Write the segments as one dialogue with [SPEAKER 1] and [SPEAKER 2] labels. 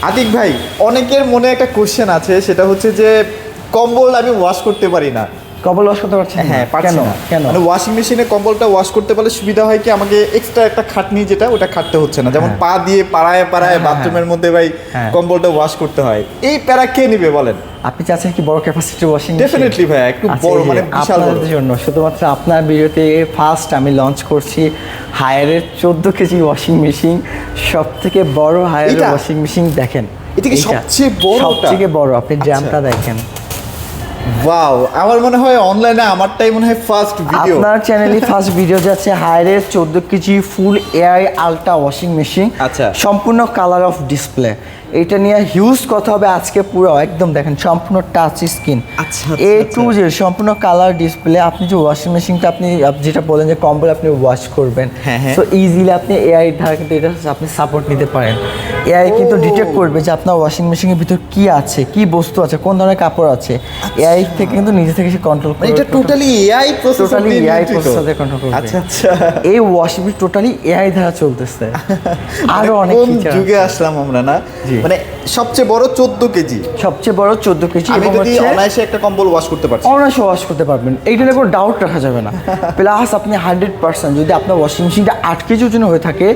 [SPEAKER 1] আতিক ভাই, অনেকের মনে একটা কোশ্চেন আছে, সেটা হচ্ছে যে কম্বল আমি ওয়াশ করতে পারি না।
[SPEAKER 2] কম্বল ওয়াশ করতে পারছেন?
[SPEAKER 1] হ্যাঁ, পারছি না।
[SPEAKER 2] কেন?
[SPEAKER 1] মানে ওয়াশিং মেশিনে কম্বলটা ওয়াশ করতে পারলে সুবিধা হয় কি, আমাকে এক্সট্রা একটা খাটনি যেটা ওটা খাটতে হচ্ছে না। যেমন পা দিয়ে পাড়ায় বাথরুমের মধ্যে ভাই কম্বলটা ওয়াশ করতে হয়। এই প্যারা কে নিবে বলেন?
[SPEAKER 2] আপনি চাচ্ছেন কি বড় ক্যাপাসিটির ওয়াশিং মেশিন?
[SPEAKER 1] ডেফিনেটলি ভাই, একটু বড়, মানে বিশাল বড়।
[SPEAKER 2] আপনাদের জন্য শুধুমাত্র আপনার ভিডিওতে ফার্স্ট আমি লঞ্চ করছি হায়ারের 14 কেজি ওয়াশিং মেশিন। সবথেকে বড় হায়ারের
[SPEAKER 1] এটা?
[SPEAKER 2] ওয়াশিং মেশিন দেখেন।
[SPEAKER 1] এটা কি সবচেয়ে বড়?
[SPEAKER 2] সবথেকে বড়। আপনি ড্রামটা দেখেন।
[SPEAKER 1] ওয়াও, আমার মনে হয় অনলাইনে আমারটাই মনে হয় ফার্স্ট ভিডিও।
[SPEAKER 2] আপনার চ্যানেলে ফার্স্ট ভিডিও যাচ্ছে হায়ারের 14 কেজি ফুল এআই আলট্রা ওয়াশিং মেশিন।
[SPEAKER 1] আচ্ছা।
[SPEAKER 2] সম্পূর্ণ কালার অফ ডিসপ্লে। এটা নিয়ে হিউজ কথা হবে আজকে। পুরো একদম দেখেন সম্পূর্ণ টাচ স্ক্রিন,
[SPEAKER 1] আচ্ছা,
[SPEAKER 2] এ টু জেড সম্পূর্ণ কালার ডিসপ্লে। আপনি যে ওয়াশিং মেশিনটা আপনি যেটা বলেন যে কম্বল আপনি ওয়াশ করবেন,
[SPEAKER 1] হ্যাঁ।
[SPEAKER 2] তো ইজিলি আপনি এআই দ্বারা কিন্তু এটা আপনি সাপোর্ট নিতে পারেন। এআই কিন্তু ডিটেক্ট করবে যে আপনার ওয়াশিং মেশিনের ভিতর কি আছে, কি বস্তু আছে, কোন ধরনের কাপড় আছে। এআই থেকে কিন্তু নিজে থেকে সে কন্ট্রোল করে।
[SPEAKER 1] এটা টোটালি এআই প্রসেসর দিয়ে
[SPEAKER 2] এআই
[SPEAKER 1] নিয়ন্ত্রিত।
[SPEAKER 2] প্রসেসরে কন্ট্রোল করবে।
[SPEAKER 1] আচ্ছা।
[SPEAKER 2] এই ওয়াশিং মেশিন টোটালি এআই দ্বারা চলতেছে। আরো অনেক
[SPEAKER 1] কোন
[SPEAKER 2] ফিচার
[SPEAKER 1] যুগে আসলাম আমরা না? মানে সবচেয়ে বড় 14 কেজি।
[SPEAKER 2] সবচেয়ে বড় 14 কেজি।
[SPEAKER 1] আমি যদি অনায়াসে একটা কম্বল ওয়াশ করতে পারছি,
[SPEAKER 2] অনায়াসে ওয়াশ করতে পারবেন, এইটা নিয়ে কোনো ডাউট রাখা যাবে না। প্লাস আপনি 100% যদি আপনার ওয়াশিং মেশিনটা 8 কেজি ওজন হয়ে থাকে,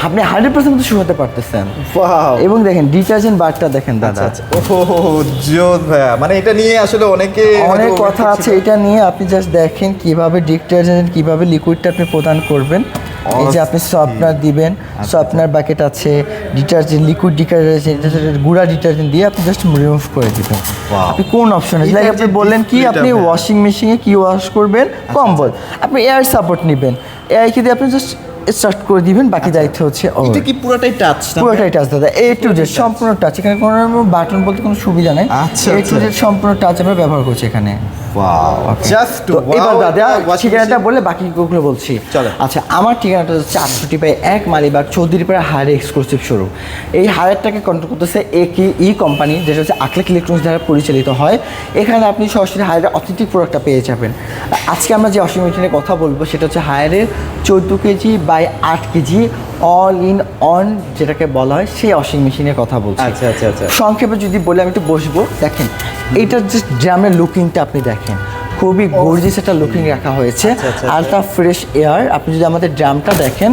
[SPEAKER 2] আপনি 100% কিন্তু শুকাতে পারতেছেন।
[SPEAKER 1] ওয়াও।
[SPEAKER 2] এবং দেখেন ডিটারজেন্ট বারটা দেখেন দাদা।
[SPEAKER 1] আচ্ছা। ওহো, জোস ভাইয়া, মানে এটা নিয়ে আসলে
[SPEAKER 2] অনেক কথা আছে। এটা নিয়ে আপনি জাস্ট দেখেন কিভাবে ডিটারজেন্ট, কিভাবে লিকুইডটা আপনি প্রদান করবেন। এই যে আপনি সফটনার দিবেন, সফটনার বাকেট আছে, ডিটারজেন্ট, লিকুইড ডিটারজেন্ট, গুঁড়া ডিটারজেন্ট দিয়ে আপনি জাস্ট রিমুভ করে দিবেন। আপনি কোন অপশনে, লাইক আপনি বললেন কি আপনি ওয়াশিং মেশিনে কি ওয়াশ করবেন, কম্বল, আপনি এয়ার সাপোর্ট নেবেন, এআইকে দিয়ে আপনি জাস্ট স্টার্ট করে দিবেন। বাকি দায়িত্ব হচ্ছে
[SPEAKER 1] এটা কি পুরোটাই টাচ?
[SPEAKER 2] পুরোটাই টাচ দাদা, এ টু জেড সম্পূর্ণ টাচ। এখানে কোনো বাটন বলতে কোনো সুবিধা নেই। এ টু জেড সম্পূর্ণ টাচ আমরা ব্যবহার করছি এখানে।
[SPEAKER 1] জাস্ট
[SPEAKER 2] এবার দাদা ঠিকানাটা বলে বাকিগুলো বলছি। আচ্ছা, আমার ঠিকানাটা হচ্ছে 68/1 Malibagh Chowdhurypara Haier exclusive showroom. এই হায়ারটাকে কন্ট্রোল করতেছে ই কোম্পানি, যেটা হচ্ছে আকলেক ইলেকট্রনিক্স দ্বারা পরিচালিত হয়। এখানে আপনি সরাসরি হায়ারের অথেন্টিক প্রোডাক্টটা পেয়ে যাবেন। আজকে আমরা যে ওয়াশিং মেশিনের কথা বলবো সেটা হচ্ছে হায়ারের 14 KG by 8 KG all in one যেটাকে বলা হয়, সেই ওয়াশিং মেশিনের কথা বলছি।
[SPEAKER 1] আচ্ছা।
[SPEAKER 2] সংক্ষেপে যদি বলে আমি একটু বসবো, দেখেন এইটার জাস্ট ড্রামের লুকিংটা আপনি দেখেন, খুবই গর্জিয়াস একটা লুকিং রাখা হয়েছে। Ultra fresh air. আপনি যদি আমাদের ড্রামটা দেখেন,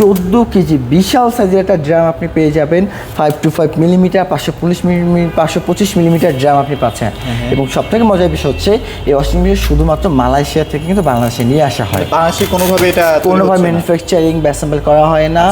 [SPEAKER 2] 14 কেজি বিশাল সাইজের একটা ড্রাম আপনি পেয়ে যাবেন। 525 মিলিমিটার, 525 মিলিমিটার ড্রাম আপনি পাচ্ছেন। এবং সবথেকে মজার বিষয় হচ্ছে এই ওয়াশিং মেশিন শুধুমাত্র মালয়েশিয়া থেকে কিন্তু বাংলাদেশে নিয়ে আসা হয়।
[SPEAKER 1] বাংলাদেশে কোনোভাবে
[SPEAKER 2] ম্যানুফ্যাকচারিং বা অ্যাসেম্বল করা হয় না।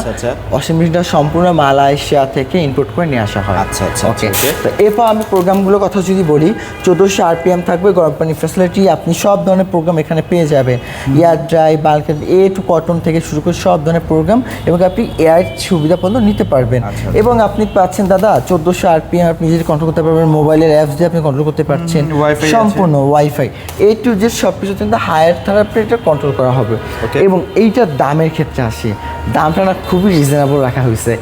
[SPEAKER 2] ওয়াশিং মেশিনটা সম্পূর্ণ মালয়েশিয়া থেকে ইম্পোর্ট করে নিয়ে আসা হয়।
[SPEAKER 1] আচ্ছা।
[SPEAKER 2] ওকে, তো এরপর আমি প্রোগ্রামগুলোর কথা যদি বলি, 1400 RPM থাকবে, গরম পানি ফ্যাসিলিটি। আপনি সব ধরনের প্রোগ্রাম এখানে পেয়ে যাবেন। এয়ার ড্রাই, বাল্ক, এ টু কটন থেকে শুরু করে সব ধরনের প্রোগ্রাম, এবং আপনি এয়ার সুবিধা পর্যন্ত নিতে পারবেন। এবং আপনি পাচ্ছেন দাদা 1400 RPM আপনি নিজে কন্ট্রোল করতে পারবেন, মোবাইলের অ্যাপস দিয়ে আপনি কন্ট্রোল করতে পারছেন, সম্পূর্ণ ওয়াইফাই এ টু জেড সব কিছু কিন্তু হায়ার দ্বারা আপনি এটা কন্ট্রোল করা হবে। এবং এইটার দামের ক্ষেত্রে আসি, দামটা না খুবই রিজনেবল রাখা হয়েছে।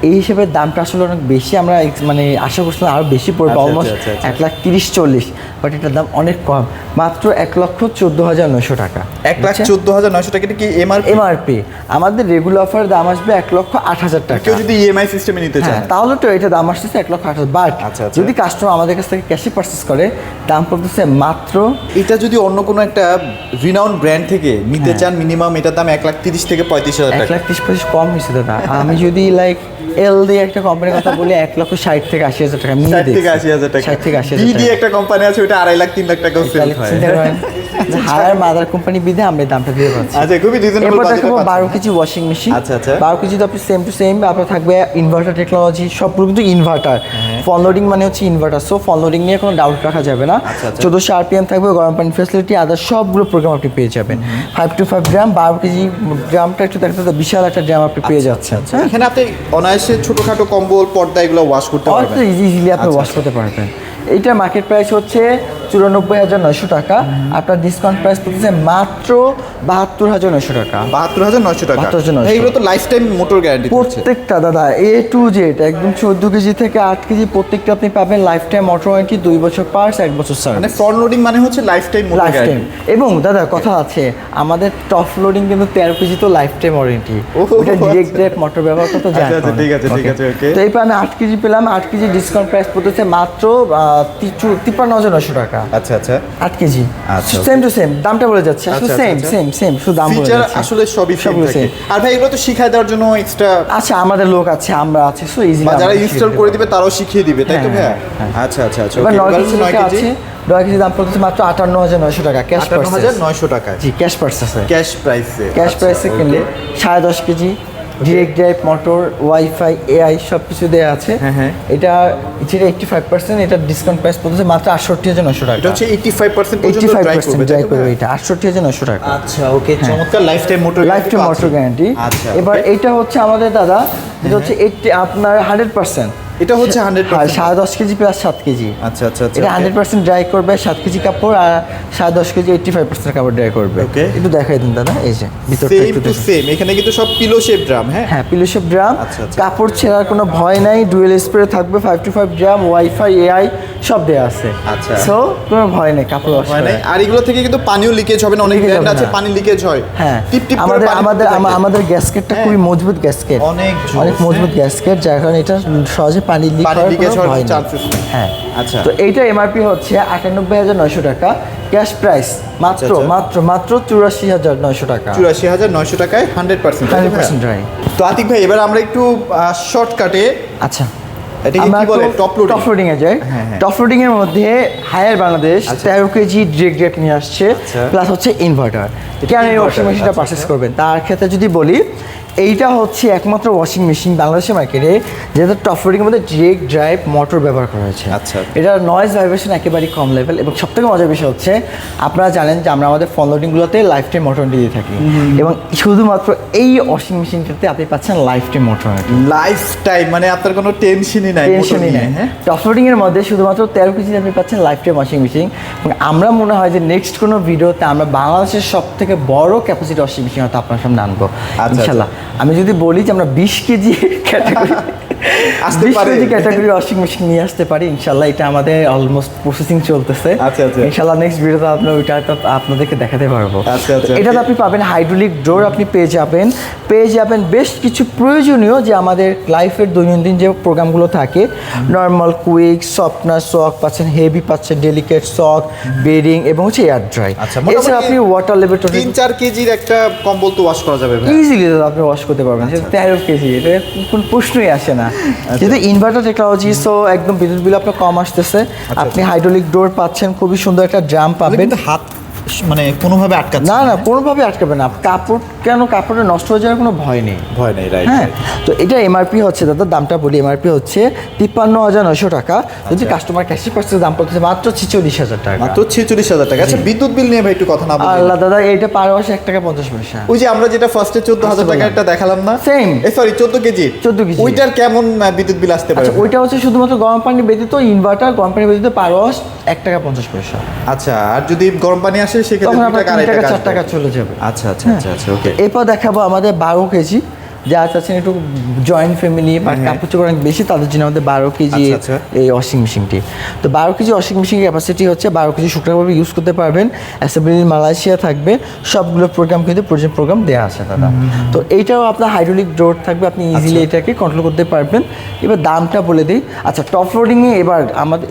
[SPEAKER 2] এই হিসেবে দামটা আসলে অনেক বেশি, আমরা মানে আশা করছিলাম আরও বেশি পড়বে, অলমোস্ট 1,30,40, বাট এটার দাম অনেক কম, মাত্র 1,14,900 টাকা।
[SPEAKER 1] 1,14,900 টাকা কি
[SPEAKER 2] এমআরপি? আমাদের রেগুলার অফার দাম আসবে 1,08,000 টাকা।
[SPEAKER 1] কেউ যদি ইএমআই সিস্টেমে নিতে চায়
[SPEAKER 2] তাহলে তো এটা দাম আসতেছে 1,08,000। বাট যদি কাস্টমার আমাদের কাছ থেকে ক্যাশে পারচেস করে, দাম পড়তেছে মাত্র।
[SPEAKER 1] এটা যদি অন্য কোনো একটা রিনাউন্ড ব্র্যান্ড থেকে নিতে চান, মিনিমাম এটার দাম 1,30,000 থেকে 35,000 টাকা।
[SPEAKER 2] 1,30,000 কম হয়েছে দাদা। আমি যদি লাইক এল দিয়ে একটা কোম্পানির কথা বলি, 1,60,000 থেকে 80,000 টাকা।
[SPEAKER 1] 60 থেকে 80,000 টাকা।
[SPEAKER 2] 60 থেকে 80,000
[SPEAKER 1] বিডি একটা কোম্পানি আছে, ওটা 2.5 লাখ 3 লাখ টাকা সেল হয়।
[SPEAKER 2] হায়ার মাদার কোম্পানি বিধে আমরা দামটা দিয়ে পাচ্ছি।
[SPEAKER 1] আচ্ছা, খুবই রিজনেবল।
[SPEAKER 2] এরপর দেখাবো 12 কেজি ওয়াশিং মেশিন।
[SPEAKER 1] আচ্ছা।
[SPEAKER 2] 12 কেজি তো আপনি সেম টু সেম আপনার থাকবে ইনভার্টার টেকনোলজি, সবগুলো কিন্তু ইনভার্টার। ফোন লোডিং মানে হচ্ছে ইনভার্টার, সো ফোন লোডিং নিয়ে কোনো ডাউট রাখা যাবে না। 1400 RPM থাকবে, গরম পানি ফ্যাসিলিটি, আদার সবগুলো প্রোগ্রাম আপনি পেয়ে যাবেন। 525 গ্রাম 12 কেজি গ্রামটা একটু দেখতে তো বিশাল একটা ড্রাম আপনি পেয়ে যাচ্ছেন।
[SPEAKER 1] এখানে আপনি অনায়াসে ছোটখাটো কম্বল, পর্দা এগুলো ওয়াশ করতে পারবেন,
[SPEAKER 2] ইজিলি আপনি ওয়াশ করতে পারবেন। এইটার মার্কেট প্রাইস হচ্ছে 94,900 টাকা, আপনার ডিসকাউন্ট প্রাইস পড়তেছে মাত্র 72,900 টাকা।
[SPEAKER 1] 72,900 টাকা।
[SPEAKER 2] 72,900
[SPEAKER 1] এইগুলো তো লাইফ টাইম মোটর গ্যারান্টি
[SPEAKER 2] প্রত্যেকটা দাদা A to Z একদম 14 কেজি থেকে 8 কেজি প্রত্যেকটা আপনি পাবেন লাইফ টাইম মোটর ওয়ারেন্টি, 2 বছর পার্টস, 1 বছর
[SPEAKER 1] মানে
[SPEAKER 2] সার্ভিস।
[SPEAKER 1] ফ্রন্ট লোডিং মানে হচ্ছে life time motor
[SPEAKER 2] life time.
[SPEAKER 1] Guarantee.
[SPEAKER 2] এবং দাদা কথা আছে, আমাদের টপ লোডিং কিন্তু 13 কেজি তো লাইফ টাইম ওয়ারেন্টি, ওটা ডিরেক্ট ড্রাইভ মোটর ব্যবহার করতে যায়।
[SPEAKER 1] আচ্ছা ঠিক আছে ঠিক আছে ওকে।
[SPEAKER 2] তো এই আমি 8 কেজি পেলাম, 8 কেজি ডিসকাউন্ট প্রাইস পড়তেছে মাত্র 53,900 টাকা।
[SPEAKER 1] আচ্ছা আচ্ছা
[SPEAKER 2] 8 কেজি
[SPEAKER 1] আচ্ছা,
[SPEAKER 2] সেম টু সেম, দামটা বলে যাচ্ছে আসলে
[SPEAKER 1] আচ্ছা,
[SPEAKER 2] সেম
[SPEAKER 1] আচ্ছা।
[SPEAKER 2] সেম সেম, শুধু দাম বলে
[SPEAKER 1] ফিচার
[SPEAKER 2] যাচ্ছে
[SPEAKER 1] আসলে সবই সেম
[SPEAKER 2] সবগুলো
[SPEAKER 1] থাকে।
[SPEAKER 2] same।
[SPEAKER 1] আর ভাই এগুলো তো শিখায় দেওয়ার জন্য এক্সট্রা,
[SPEAKER 2] আচ্ছা আমাদের লোক আছে, আমরা আছি, সো ইজি
[SPEAKER 1] বা যারা ইনস্টল করে দিবে তারাও শিখিয়ে দিবে, তাই তো
[SPEAKER 2] হ্যাঁ,
[SPEAKER 1] ভাইয়া?
[SPEAKER 2] হ্যাঁ।
[SPEAKER 1] আচ্ছা আচ্ছা আচ্ছা
[SPEAKER 2] এবার
[SPEAKER 1] okay,
[SPEAKER 2] 9
[SPEAKER 1] এবার
[SPEAKER 2] কেজি
[SPEAKER 1] 9
[SPEAKER 2] আছে, 9 কেজি দাম পড়তেছে মাত্র 58,900 টাকা ক্যাশ পারচেজ।
[SPEAKER 1] 58,900 টাকায়
[SPEAKER 2] জি ক্যাশ পারচেজ,
[SPEAKER 1] ক্যাশ প্রাইসে।
[SPEAKER 2] ক্যাশ প্রাইসে কিনলে 10.5 KG direct drive motor, wifi, AI সব কিছু দেওয়া আছে।
[SPEAKER 1] হ্যাঁ, হ্যাঁ।
[SPEAKER 2] এটা 85%, এটা ডিসকাউন্ট প্রাইস পড়তেছে মাত্র 68,900 টাকা।
[SPEAKER 1] এটা হচ্ছে 85% পর্যন্ত ড্রাইভ
[SPEAKER 2] 85%
[SPEAKER 1] করবে,
[SPEAKER 2] ড্রাইভ
[SPEAKER 1] তাই তো
[SPEAKER 2] করবে
[SPEAKER 1] ভাইয়া?
[SPEAKER 2] এটা 68,900 টাকা।
[SPEAKER 1] আচ্ছা ওকে, চমৎকার life time motor
[SPEAKER 2] life time motor guarantee.
[SPEAKER 1] আচ্ছা
[SPEAKER 2] এবার
[SPEAKER 1] okay।
[SPEAKER 2] এটা হচ্ছে আমাদের দাদা, এটা হচ্ছে 80 আপনার 100%।
[SPEAKER 1] এটা হচ্ছে 100%।
[SPEAKER 2] 10.5 কেজি প্লাস 7 কেজি।
[SPEAKER 1] আচ্ছা আচ্ছা আচ্ছা
[SPEAKER 2] এটা
[SPEAKER 1] okay।
[SPEAKER 2] 100% ড্রাই করবে, 7 কেজি কাপড়, আর 10.5 কেজি 85% কাপড় ড্রাই করবে।
[SPEAKER 1] Okay।
[SPEAKER 2] একটু দেখাই দিন দাদা, এই যে ভিতরটা
[SPEAKER 1] সেম
[SPEAKER 2] একটু
[SPEAKER 1] টু
[SPEAKER 2] দেখুন।
[SPEAKER 1] সেম, এখানে কিন্তু সব পিলো শেপ ড্রাম। হ্যাঁ
[SPEAKER 2] হ্যাঁ পিলোশেপ ড্রাম,
[SPEAKER 1] আচ্ছা, আচ্ছা।
[SPEAKER 2] কাপড় ছেঁড়ার কোনো ভয় নাই, ডুয়েল স্প্রে থাকবে, 5 to 5 ড্রাম, ওয়াইফাই, এআই সব দেওয়া আছে।
[SPEAKER 1] আচ্ছা।
[SPEAKER 2] সো কোনো ভয় নেই কাপড় ওয়াশ
[SPEAKER 1] হয় নাই।
[SPEAKER 2] করার।
[SPEAKER 1] আর এগুলো থেকে কিন্তু পানিও লিকেজ হবে না, অনেক
[SPEAKER 2] Leakage
[SPEAKER 1] ব্র্যান্ড
[SPEAKER 2] হবে
[SPEAKER 1] আছে
[SPEAKER 2] না।
[SPEAKER 1] পানি লিকেজ হয়।
[SPEAKER 2] হ্যাঁ
[SPEAKER 1] টিপ টিপ করে
[SPEAKER 2] আমাদের
[SPEAKER 1] পানি
[SPEAKER 2] আমাদের
[SPEAKER 1] পড়তে থাকে।
[SPEAKER 2] আমাদের গ্যাসকেটটা
[SPEAKER 1] হ্যাঁ।
[SPEAKER 2] খুবই মজবুত গ্যাসকেট,
[SPEAKER 1] অনেক জোস,
[SPEAKER 2] অনেক মজবুত
[SPEAKER 1] হ্যাঁ।
[SPEAKER 2] গ্যাসকেট, যার কারণে এটা সহজে পানি লিক
[SPEAKER 1] পানি
[SPEAKER 2] হওয়ার
[SPEAKER 1] লিকেজ
[SPEAKER 2] কোনো
[SPEAKER 1] হওয়ার
[SPEAKER 2] ভয় নেই।
[SPEAKER 1] চান্সেস নেই।
[SPEAKER 2] হ্যাঁ
[SPEAKER 1] আচ্ছা।
[SPEAKER 2] তো এইটা এমআরপি হচ্ছে 98,900 টাকা, ক্যাশ প্রাইস মাত্র
[SPEAKER 1] আচ্ছা।
[SPEAKER 2] মাত্র মাত্র 84,900 টাকা।
[SPEAKER 1] 84,900 টাকায় 100%।
[SPEAKER 2] 100% ড্রাই।
[SPEAKER 1] তো আতিক ভাই এবার আমরা একটু শর্টকাটে,
[SPEAKER 2] আচ্ছা
[SPEAKER 1] এটা কি বলে, টপ লোডিং।
[SPEAKER 2] টপ লোডিং এ যাই।
[SPEAKER 1] হ্যাঁ, হ্যাঁ।
[SPEAKER 2] টপ লোডিং এর মধ্যে হায়ার বাংলাদেশ 13 কেজি ডিরেক্ট নিয়ে আসছে,
[SPEAKER 1] আচ্ছা।
[SPEAKER 2] প্লাস হচ্ছে ইনভার্টার। কেন এই ওয়াশিং মেশিনটা
[SPEAKER 1] আচ্ছা,
[SPEAKER 2] পারচেস করবেন তার ক্ষেত্রে যদি বলি, এইটা হচ্ছে একমাত্র ওয়াশিং মেশিন বাংলাদেশের মার্কেটে যেটা টপ লোডিং এর মধ্যে ডিরেক্ট ড্রাইভ মোটর ব্যবহার করা হয়েছে।
[SPEAKER 1] আচ্ছা।
[SPEAKER 2] এটা নয়েজ ভাইব্রেশন একেবারেই কম লেভেল, এবং সবথেকে মজার বিষয় হচ্ছে আপনারা জানেন যে আমরা আমাদের ফোন লোডিংগুলোতে লাইফ টাইম মোটর দিয়ে থাকি, এবং শুধুমাত্র এই ওয়াশিং মেশিনটাতে আপনি পাচ্ছেন life time motor.
[SPEAKER 1] Life time মানে আপনার কোনো টেনশনই নাই,
[SPEAKER 2] টেনশনই নেই। টপ লোডিং এর মধ্যে শুধুমাত্র 13 কেজি আপনি পাচ্ছেন লাইফ টাইম ওয়াশিং মেশিন, এবং আমরা মনে হয় যে নেক্সট কোনো ভিডিওতে আমরা বাংলাদেশের সব থেকে বড় ক্যাপাসিটি ওয়াশিং মেশিন হয়তো আপনার সামনে আনবো ইনশাল্লাহ। আমি যদি বলি যে আমরা 20 কেজি ক্যাটাগরি
[SPEAKER 1] আসতে
[SPEAKER 2] 20
[SPEAKER 1] পারে।
[SPEAKER 2] কেজি ক্যাটাগরি ওয়াশিং মেশিন নিয়ে আসতে পারি ইনশাল্লাহ, এটা আমাদের অলমোস্ট প্রসেসিং চলতেছে।
[SPEAKER 1] আচ্ছা, আচ্ছা।
[SPEAKER 2] ইনশাল্লাহ নেক্সট ভিডিওতে আমরা ওইটা তো আপনাদেরকে দেখাতে পারবো।
[SPEAKER 1] আচ্ছা, আচ্ছা,
[SPEAKER 2] এটাতে আপনি পাবেন হাইড্রোলিক ডোর, আপনি পেয়ে যাবেন বেশ কিছু প্রয়োজনীয় যে আমাদের লাইফের দৈনন্দিন যে প্রোগ্রামগুলো থাকে, নর্মাল, কুইক, সফটনার, সক পাচ্ছেন, হেভি পাচ্ছেন, ডেলিকেট সক, বেরিং, এবং হচ্ছে এয়ার ড্রাই।
[SPEAKER 1] আচ্ছা,
[SPEAKER 2] এছাড়া আপনি ওয়াটার লেভেটরি
[SPEAKER 1] 3-4 কেজির একটা কম্বল তো ওয়াশ করা যাবে ভাই।
[SPEAKER 2] ইজিলি আপনি ওয়াশ করতে পারবেন, সেটা 13 কেজি, এটা কোনো প্রশ্নই আসে না। যেহেতু ইনভার্টার টেকনোলজি, সো একদম বিদ্যুৎ বিল আপনার কম আসতেছে। আপনি হাইড্রোলিক ডোর পাচ্ছেন, খুবই সুন্দর একটা ড্রাম পাবেন।
[SPEAKER 1] কিন্তু হাত মানে কোনোভাবে আটকাচ্ছে
[SPEAKER 2] না না কোনোভাবে আটকাবে না, কাপড় কেন কাপড়ে নষ্ট হয়ে যাওয়ার কোনো ভয় নেই।
[SPEAKER 1] ভয় নেই, রাইট।
[SPEAKER 2] হ্যাঁ তো এটা এমআরপি হচ্ছে দাদা, দামটা বলি, এমআরপি হচ্ছে 53,900 টাকা, যদি কাস্টমার ক্যাশে পাচ্ছে দাম পড়তেছে মাত্র 46,000 টাকা।
[SPEAKER 1] মাত্র 46,000 টাকা। আচ্ছা বিদ্যুৎ বিল নিয়ে ভাই একটু কথা না বলি।
[SPEAKER 2] আল্লাহ দাদা, এটা পার মাসে 1 টাকা 50 পয়সা।
[SPEAKER 1] ওই যে আমরা যেটা ফার্স্টে 14,000 টাকা একটা দেখালাম না,
[SPEAKER 2] Same।
[SPEAKER 1] Sorry 14 KG,
[SPEAKER 2] 14 KG.
[SPEAKER 1] ওইটার কেমন বিদ্যুৎ বিল আসতে পারে?
[SPEAKER 2] আচ্ছা ওইটা হচ্ছে শুধুমাত্র গরম পানি ব্যতীত, ইনভার্টার গরম পানি ব্যতীত পার মাস 1 টাকা 50 পয়সা।
[SPEAKER 1] আচ্ছা আর যদি গরম পানি আসে সেক্ষেত্রে
[SPEAKER 2] তখন
[SPEAKER 1] 2
[SPEAKER 2] আপনার
[SPEAKER 1] টাকা
[SPEAKER 2] 3 টাকা 4
[SPEAKER 1] আসবে।
[SPEAKER 2] টাকা চলে যাবে।
[SPEAKER 1] আচ্ছা আচ্ছা আচ্ছা আচ্ছা ওকে।
[SPEAKER 2] এরপর দেখাবো আমাদের 12 কেজি, যারা চাচ্ছেন একটু জয়েন্ট ফ্যামিলি বা কাপড় চোপড় অনেক বেশি, তাদের জন্য আমাদের 12 কেজি
[SPEAKER 1] আচ্ছা, আচ্ছা।
[SPEAKER 2] এই ওয়াশিং মেশিনটি। তো 12 কেজি ওয়াশিং মেশিন ক্যাপাসিটি হচ্ছে 12 কেজি, শুকনোভাবে ইউজ করতে পারবেন, অ্যাসেম্বলি মালয়েশিয়া থাকবে, সবগুলো প্রোগ্রাম কিন্তু প্রয়োজন প্রোগ্রাম দেওয়া আছে দাদা। তো এইটাও আপনার হাইড্রোলিক ডোর থাকবে, আপনি ইজিলি এটাকে কন্ট্রোল করতে পারবেন। এবার দামটা বলে দিই। আচ্ছা টপ লোডিংয়ে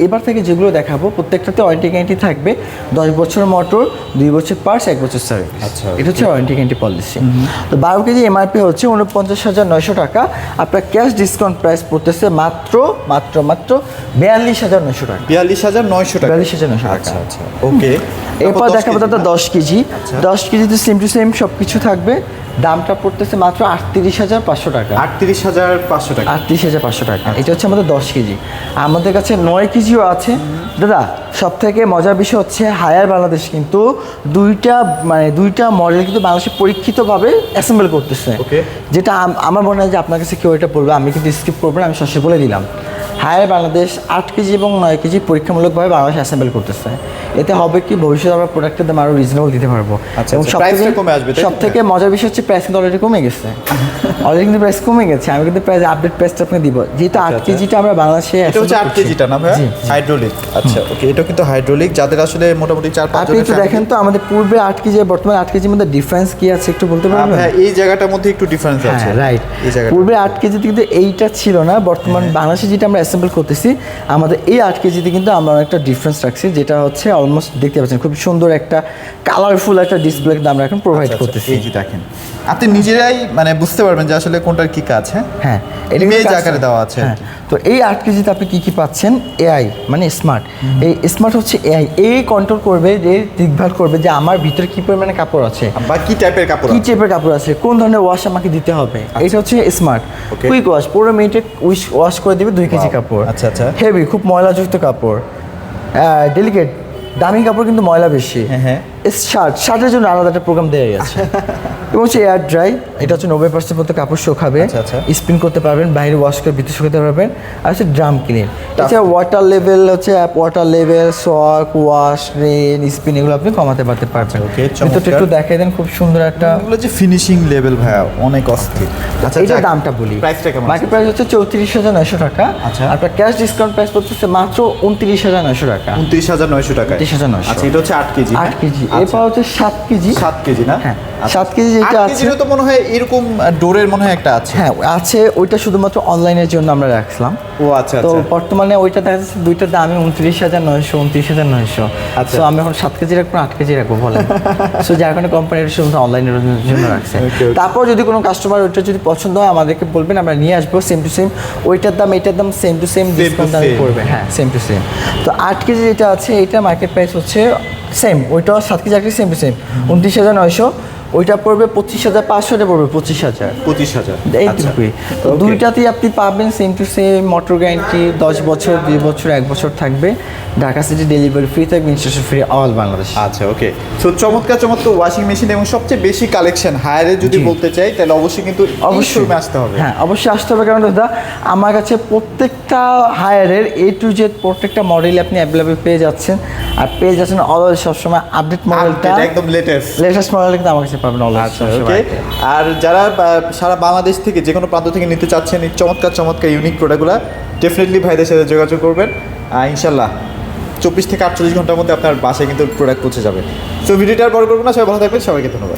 [SPEAKER 2] এবার থেকে যেগুলো দেখাবো প্রত্যেকটাতে ওয়ারেন্টি গ্যারান্টি থাকবে, 10 বছর মোটর, 2 বছর পার্টস, 1 বছর সার্ভিস।
[SPEAKER 1] আচ্ছা,
[SPEAKER 2] এটা হচ্ছে ওয়ারেন্টি গ্যারান্টি পলিসি। তো 12 কেজি এমআরপি হচ্ছে 49,900 টাকা, আপনার ক্যাশ ডিসকাউন্ট প্রাইস পড়তেছে মাত্র মাত্র মাত্র 42,900 টাকা।
[SPEAKER 1] 42,900 টাকা।
[SPEAKER 2] 42,900 টাকা।
[SPEAKER 1] আচ্ছা আচ্ছা ওকে।
[SPEAKER 2] এরপর দেখাবো দাদা 10 কেজি।
[SPEAKER 1] আচ্ছা।
[SPEAKER 2] 10 কেজিতে সেম টু সেম সব কিছু থাকবে, দামটা পড়তেছে মাত্র 38,500 টাকা।
[SPEAKER 1] 38,500 টাকা।
[SPEAKER 2] 38,500 টাকা। এটা হচ্ছে আমাদের 10 কেজি। আমাদের কাছে 9 কেজিও আছে দাদা। সব থেকে মজার বিষয় হচ্ছে হায়ার বাংলাদেশ কিন্তু দুইটা মডেল কিন্তু বাংলাদেশে পরীক্ষিতভাবে অ্যাসেম্বল করতেছে,
[SPEAKER 1] Okay.
[SPEAKER 2] যেটা আমার মনে হয় যে আপনার কাছে কেউ এটা বলবে, আমি কিন্তু স্কিপ করবো না, আমি সরাসরি বলে দিলাম। হায়ার বাংলাদেশ 8 কেজি এবং 9 কেজি পরীক্ষামূলকভাবে বাংলাদেশ অ্যাসেম্বল করতেছে। এতে হবে কি ভবিষ্যতে আমরা প্রোডাক্টের দাম আরও রিজনেবল দিতে পারবো।
[SPEAKER 1] আচ্ছা,
[SPEAKER 2] এবং
[SPEAKER 1] প্রাইসটা কমে আসবে, তাই তো?
[SPEAKER 2] সব থেকে মজার বিষয় হচ্ছে প্রাইস কিন্তু অলরেডি কমে গেছে। অলরেডি কিন্তু প্রাইস কমে গেছে, আমি কিন্তু প্রাইস আপডেট প্রাইসটা আপনাকে দিব। যেহেতু 8 কেজিটা আমরা বাংলাদেশে
[SPEAKER 1] এটা হচ্ছে 8 কেজিটা না ভাই, হাইড্রোলিক। আচ্ছা ওকে, এটা কিন্তু হাইড্রোলিক, যাদের আসলে মোটামুটি 4-5
[SPEAKER 2] আপনি একটু দেখেন তো আমাদের পূর্বে 8 কেজি আর বর্তমানে 8 কেজির মধ্যে ডিফারেন্স কি আছে একটু বলতে পারবেন?
[SPEAKER 1] হ্যাঁ, এই জায়গাটার মধ্যে একটু ডিফারেন্স আছে।
[SPEAKER 2] হ্যাঁ রাইট,
[SPEAKER 1] এই জায়গাটা
[SPEAKER 2] পূর্বে 8 কেজিতে কিন্তু এইটা ছিল না, বর্তমান বাংলাদেশে যেটা আমরা অ্যাসেম্বল করতেছি আমাদের এই 8 কেজিতে কিন্তু আমরা অনেকটা ডিফারেন্স রাখছি, যেটা হচ্ছে অলমোস্ট দেখতে পাচ্ছেন খুব সুন্দর একটা কালারফুল একটা ডিসপ্লে আমরা এখন প্রোভাইড করতেছি।
[SPEAKER 1] এই যে দেখেন, আপনি নিজেরাই মানে বুঝতে পারবেন যে আসলে কোনটার কি কাজ।
[SPEAKER 2] হ্যাঁ, এটা
[SPEAKER 1] ইমেজ
[SPEAKER 2] কিন্তু
[SPEAKER 1] আকারে দেওয়া আছে।
[SPEAKER 2] হ্যাঁ, তো এই 8 কেজিতে আপনি কি পাচ্ছেন? এআই মানে স্মার্ট। এই স্মার্ট হচ্ছে এআই, এই কন্ট্রোল করবে, যে দেখভাল করবে যে আমার ভিতরে কি পরিমাণে কাপড় আছে
[SPEAKER 1] বা কি টাইপের কাপড়
[SPEAKER 2] কি
[SPEAKER 1] আছে।
[SPEAKER 2] টাইপের কাপড় আছে, কোন ধরনের ওয়াশ আমাকে দিতে হবে। এটা হচ্ছে স্মার্ট
[SPEAKER 1] Okay.
[SPEAKER 2] কুইক ওয়াশ, 15 মিনিটে ওয়াশ করে দিবে 2 কেজি কাপড়।
[SPEAKER 1] আচ্ছা, আচ্ছা।
[SPEAKER 2] হেভি, খুব ময়লাযুক্ত কাপড়, ডেলিকেট দামি কাপড় কিন্তু ময়লা বেশি।
[SPEAKER 1] হ্যাঁ।
[SPEAKER 2] শার্টের জন্য আলাদা একটা প্রোগ্রাম দেওয়া গেছে। এবং হচ্ছে এয়ার ড্রাই, এটা হচ্ছে 90% মতো কাপড় শুকাবে,
[SPEAKER 1] আচ্ছা।
[SPEAKER 2] স্পিন করতে পারবেন, বাইরে ওয়াশ করে ভিতরে শুকাতে পারবেন। আর হচ্ছে ড্রাম ক্লিন, এছাড়া ওয়াটার লেভেল হচ্ছে ওয়াটার লেভেল, সক, ওয়াশ, রেন, স্পিন এগুলো আপনি কমাতে পারবেন।
[SPEAKER 1] Okay,
[SPEAKER 2] ভিতরটা একটু দেখাই দেন, খুব সুন্দর একটা।
[SPEAKER 1] এগুলো যে ফিনিশিং লেভেল ভাইয়া অনেক অস্থির। আচ্ছা,
[SPEAKER 2] এইটার দামটা বলি,
[SPEAKER 1] প্রাইসটা কেমন?
[SPEAKER 2] মার্কেট প্রাইস হচ্ছে 34,900 টাকা।
[SPEAKER 1] আচ্ছা।
[SPEAKER 2] আপনার ক্যাশ ডিসকাউন্ট প্রাইস পড়তেছে মাত্র 29,900 টাকা।
[SPEAKER 1] 29,900 টাকা।
[SPEAKER 2] 29,900।
[SPEAKER 1] আচ্ছা, এটা হচ্ছে 8 কেজি।
[SPEAKER 2] 8 কেজি,
[SPEAKER 1] আচ্ছা।
[SPEAKER 2] এরপর হচ্ছে 7 কেজি।
[SPEAKER 1] 7 কেজি না?
[SPEAKER 2] হ্যাঁ,
[SPEAKER 1] আচ্ছা।
[SPEAKER 2] 7 কেজি যেটা
[SPEAKER 1] 8
[SPEAKER 2] আছে,
[SPEAKER 1] কেজিরও তো মনে হয় এরকম ডোরের মনে হয় একটা আছে।
[SPEAKER 2] হ্যাঁ আছে, ওইটা শুধুমাত্র অনলাইনের জন্য আমরা রাখলাম।
[SPEAKER 1] ও আচ্ছা
[SPEAKER 2] তো
[SPEAKER 1] আচ্ছা।
[SPEAKER 2] বর্তমানে ওইটা দেখা যাচ্ছে দুইটার দামই 29,900, 29,900।
[SPEAKER 1] আচ্ছা।
[SPEAKER 2] তো আমি এখন 7 কেজি রাখবো, 8 কেজি রাখবো বলেন। সো যার কারণে কোম্পানির শুধু অনলাইনের জন্য রাখছে।
[SPEAKER 1] Okay.
[SPEAKER 2] তারপর যদি কোনো কাস্টমার ওইটা যদি পছন্দ হয় আমাদেরকে বলবেন, আমরা নিয়ে আসবো সেম টু সেম, ওইটার দাম এটার দাম সেম টু সেম ডিসকাউন্ট দামে
[SPEAKER 1] same.
[SPEAKER 2] পড়বে। হ্যাঁ সেম টু সেম। তো 8 কেজি যেটা আছে এটা মার্কেট প্রাইস হচ্ছে সেম, ওইটাও 7 KG 8 KG same to same 29,900। ওইটা পড়বে 25,500, এটা পড়বে 25,000।
[SPEAKER 1] 25,000।
[SPEAKER 2] এইটুকুই। তো দুইটাতেই আপনি পাবেন same to same motor guarantee, 10 বছর, 2 বছর, 1 বছর থাকবে। ঢাকা সিটি ডেলিভারি ফ্রি থাকবে, ইনস্টলেশন ফ্রি অল বাংলাদেশ।
[SPEAKER 1] আচ্ছা ওকে। সো চমৎকার ওয়াশিং মেশিন এবং সবচেয়ে বেশি কালেকশন হায়ারে যদি বলতে চাই তাহলে অবশ্যই কিন্তু
[SPEAKER 2] অবশ্যই
[SPEAKER 1] আসতে হবে।
[SPEAKER 2] হ্যাঁ অবশ্যই আসতে হবে, কারণ দাদা আমার কাছে প্রত্যেকটা হায়ারের A to Z প্রত্যেকটা মডেল আপনি অ্যাভেলেবেল পেয়ে যাচ্ছেন, আর পেয়ে যাচ্ছেন অলওয়েজ সবসময় আপডেট মডেলটা,
[SPEAKER 1] একদম লেটেস্ট
[SPEAKER 2] মডেল কিন্তু আমার কাছে পাবেন অলওয়েজ।
[SPEAKER 1] আচ্ছা ওকে। আর যারা সারা বাংলাদেশ থেকে যে কোনো প্রান্ত থেকে নিতে চাচ্ছেন এই চমৎকার ইউনিক প্রোডাক্টগুলো, ডেফিনেটলি ভাইদের সাথে যোগাযোগ করবেন। ইনশাল্লাহ 24 থেকে 48 ঘন্টার মধ্যে আপনার বাসায় কিন্তু প্রোডাক্ট পৌঁছে যাবে। সো ভিডিওটা আর বড় করবো না, সবাই ভালো থাকবেন, সবাইকে ধন্যবাদ।